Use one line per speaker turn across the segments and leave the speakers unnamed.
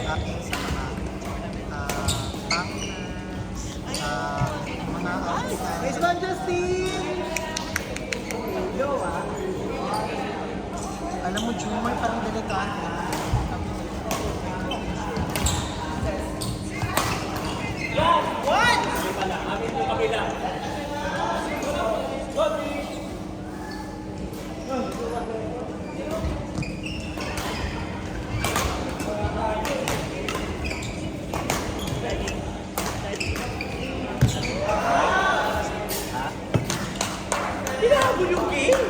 aking sa mga partners, mga artists.
Nice one, Justin! Yo, ah.
Alam mo, Jumar, parang delikado.
Hinahabol yung game?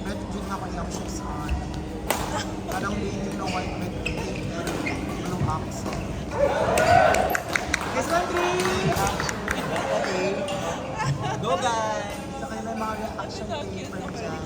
Red green ako yung shoes on. Parang being no white red green and blue accent.
Nice one, Trish!
Okay.
Go, guys!
Sa kanila yung mga reaction paper dyan.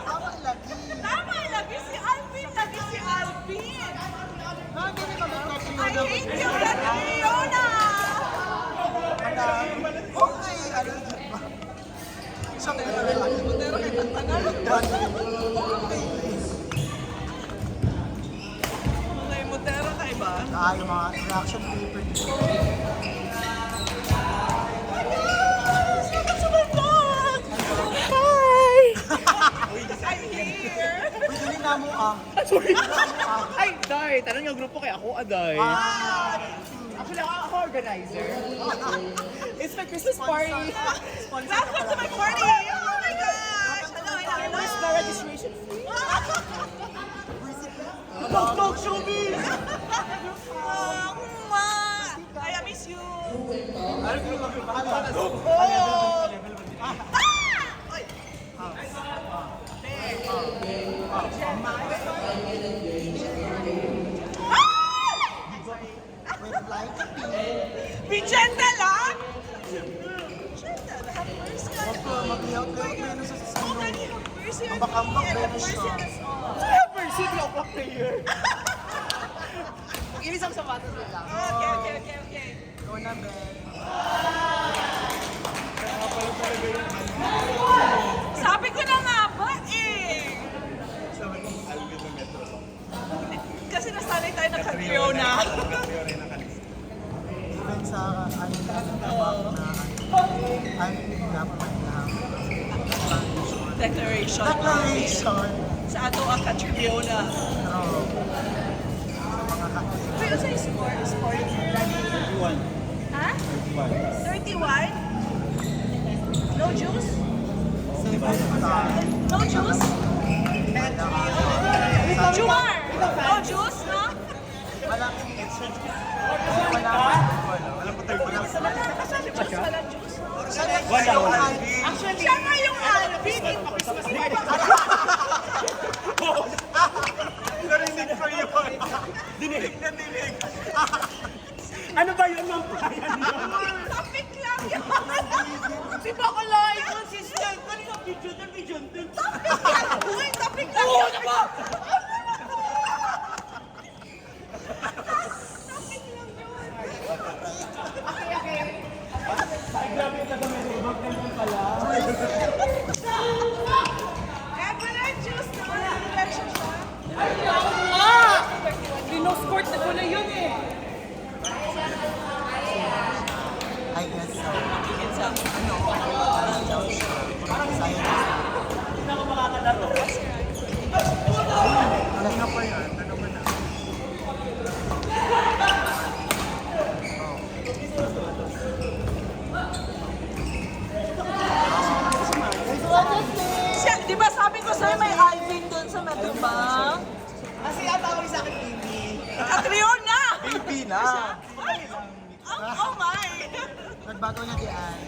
Tama, lagi si Alvin, lagi si Alvin. I hate you, Fiona. May mutera ka iba?
Yung mga reaction paper dito.
Hi! I'm here.
Pwede na mo
Sorry! Ay, Day! Tanong yung grupo kay ako, Aday. Actually, ako organizer. It's my Christmas party.
Welcome to my party. Oh my gosh. Hello, hello,
Where's the
hello.
registration fee? Talk show me!
I miss you.
with like
Vicente lang? Vicente, have mercy on us.
mag-layout kayo sa
Oh,
sasano.
can you have mercy on
Mabakambak
me?
ba
Have
na
mercy
siya?
on us all.
Have mercy, di ako player. Inis ang sapatos nila.
Okay.
Ikaw na, Ben.
Sabi ko na nga ba eh. Kasi nasanay tayo ng Catriona.
Even sa ano na dapat na
Declaration.
declaration.
Sa ato ang Catriona.
Pero sa mga kakilala.
Pero sa score? Score?
31.
Ha? 31? No juice? No juice? Jumar! No juice, no?
Walang
Walang juice?
Actually,
Siya nga yung Alvin.
narinig ko yun. Dinig na dinig.
ano ba yun ng Brian?
Topic lang yun.
Si Bakalay, consistent. Kanina, video din.
Topic lang. Uy, topic lang yun. Topic lang yun. Eh, wala juice na wala. Election siya.
Dino-sport na ko na yun eh.
I guess so.
It's a,
Parang daw siya. Parang science.
Hindi ako makakalaro.
Alam na pa yan. Ano ba na?
siya, di ba sabi ko sa'yo may Alvin doon sa Metrobank?
Kasi ang tawag sa akin, Baby.
Catriona!
Baby na.
Ay, oh my!
Nagbago niya di Ann.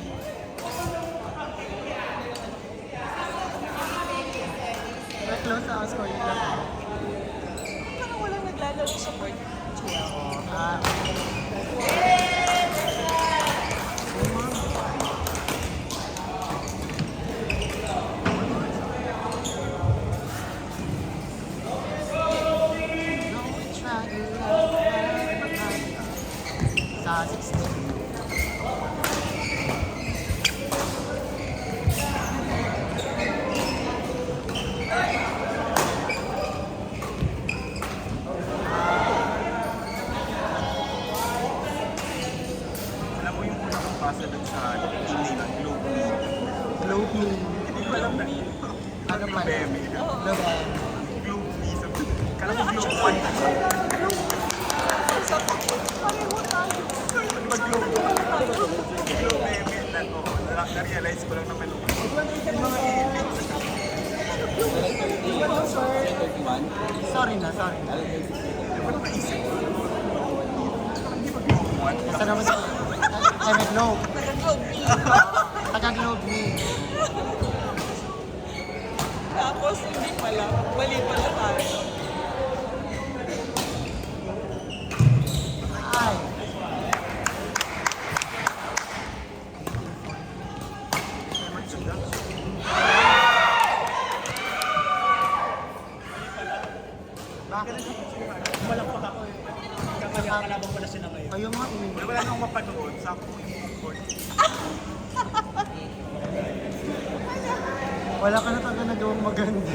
We're close sa house ko yun lang.
kami support.
Ah, sa 16.
Alam mo yung una kong pasa dun sa hindi ng Globe Me.
Globe me.
Hindi ko alam na
Ano pa?
Beme.
Globe.
Globe Me. Kala ko Globe One.
Pareho tayo.
Mag-Globe Globe Beme na to. Na-realize ko lang naman yung mga elite.
Sorry na, sorry.
Wala maisip ko. Hindi ba Globe One?
Basta naman sa... Taga-Globe.
Nag-globe me.
Taga-Globe me.
Tapos hindi pala. Mali pala tayo.
Ay. Bakit?
Malakpak ako eh. Kamali ang kalabang pala sila ngayon.
Kayo nga eh.
Wala na akong mapanood. Sa akong i-import.
Wala ka na talaga nagawang maganda.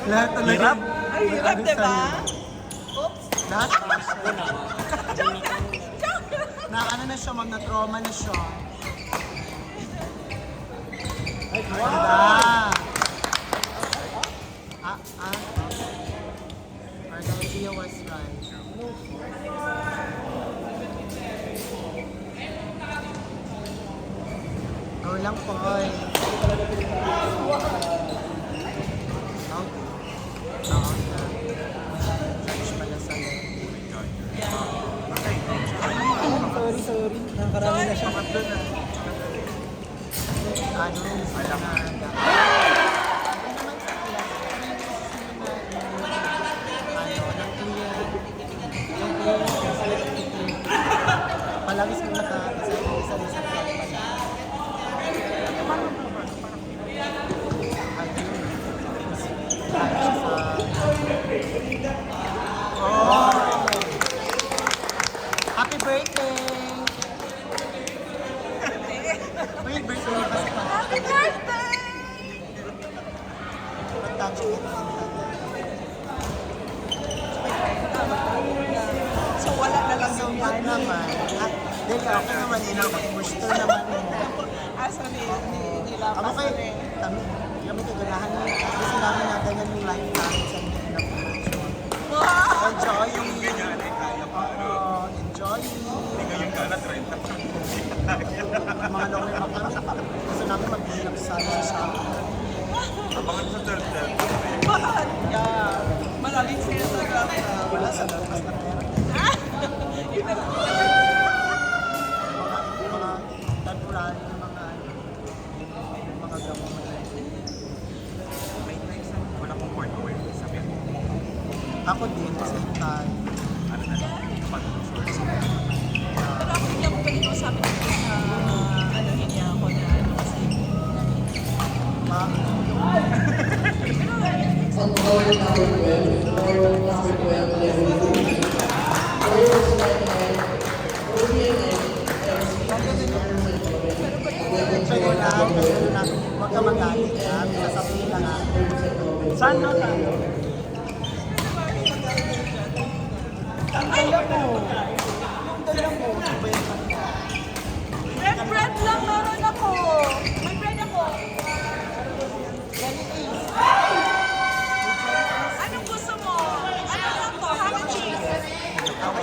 Lahat talaga.
Hirap?
Ay, hirap,
ano
diba?
sa'yo.
Oops.
Lahat.
Joke lang. Joke lang.
Na ano na siya, ma'am, na trauma na siya.
Ay,
Diba? Our idea was right. Go lang po. Okay. Oo na. Judge pala sa Sorry. Nakakarami na siya. Ano, wala ka. Palagis ko naka-isa-isa pala. Happy birthday! Wait, birthday niya kasi pa.
Happy birthday!
Pagtouch it.
So wala na lang
So,
yung
yun naman. Dili, okay naman yun naman. Gusto naman mo.
asa ni Lapas
Amo kay,
rin.
kami kaganahan niya. Gusto namin na ganyan yung life namin sa mga pinapulosyon.
Wow!
Enjoy yung
Ganyan ay kaya pa.
enjoy
Hindi ngayon ka na 30.
mga lower pa kami. Gusto namin mag-relax sa
Abangan sa turtle.
Bakit? Yeah. Maraming sa'yo sa graph.
wala sa labas na pera.
Yun na lang.
Mga temporary na mga gamot.
Wala kong point away. Sabi ako,
Ako din, kasi tayo.
ano na lang. Pag-source.
Pero ako hindi ako pwede sabi ko na ano niya ako na ano kasi.
Pero lang, huwag ka magalit ha. Sasabihin lang ha. Saan na tayo? Alam mo. Yung dala mo.
Bread lang meron ako. May bread ako. Anong gusto mo? Ano lang to? Ham and cheese. Ham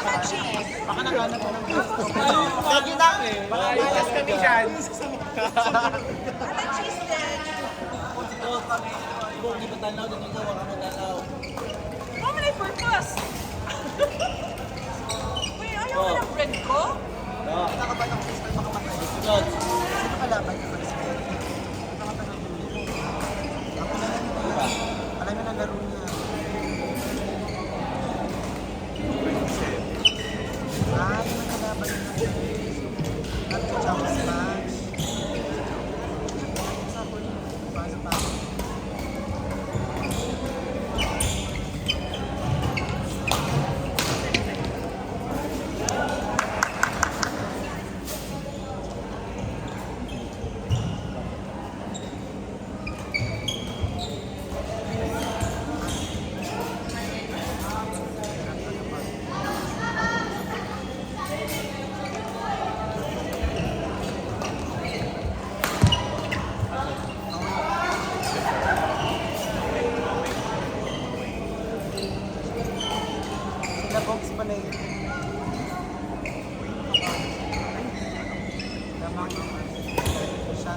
and cheese.
Baka naghanap ka ng gusto. Kaya na eh.
Baka ilas kami dyan.
Ham and cheese din. Oh, may purpose. Uy, ayaw mo ng bread ko?
Nakabal ako sa baka matay. Sino kalaban ka? Nakatagal mo. Ako na lang. Alam mo na laro niya. Nabox pa na yun. Lamang naman. Siya.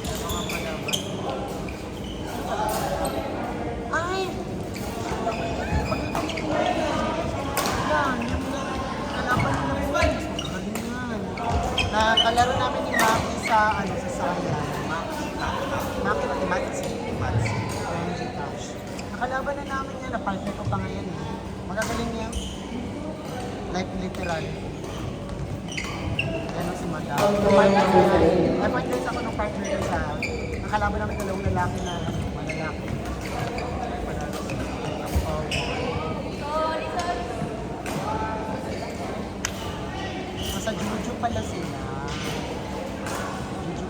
Lamang ang malaman. Ay! Yan, yung kalaban nila po. Magaling yan. Nakalaro namin ni Maki sa, sa Sayang. Maki Mathematics. Nakalaban na namin yan. Napartner ko pa ngayon. Magagaling yan. Like literal. Yan si Madam. Napartner ako ng partner ko sa nakalaban namin dalawang lalaki na malalaki. Sa Juju pala sila. Juju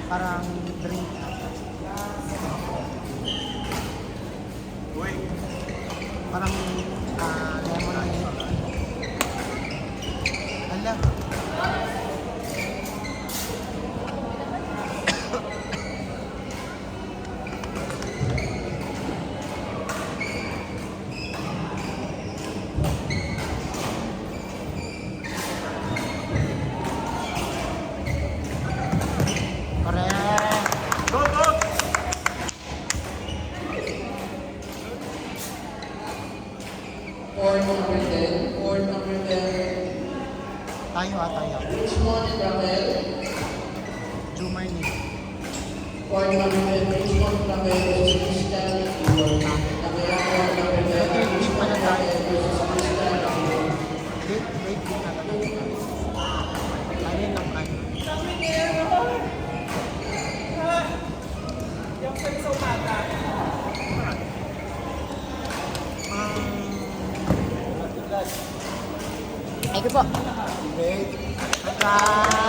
parang drink ata.
Uy,
Parang lemonade. Ala. Correct.
go, go!
Or number 10, or number 10,
Tayo tayo.
Richmond and Raquel.
Jumar ni.
Or number 10, Richmond and Raquel versus Christian. Or number 10,
Hindi pala tayo.
versus Christian.
Wait na talaga. Ano yung ano?
Yung sa umaga.
Thank you po.
Wait. Bye.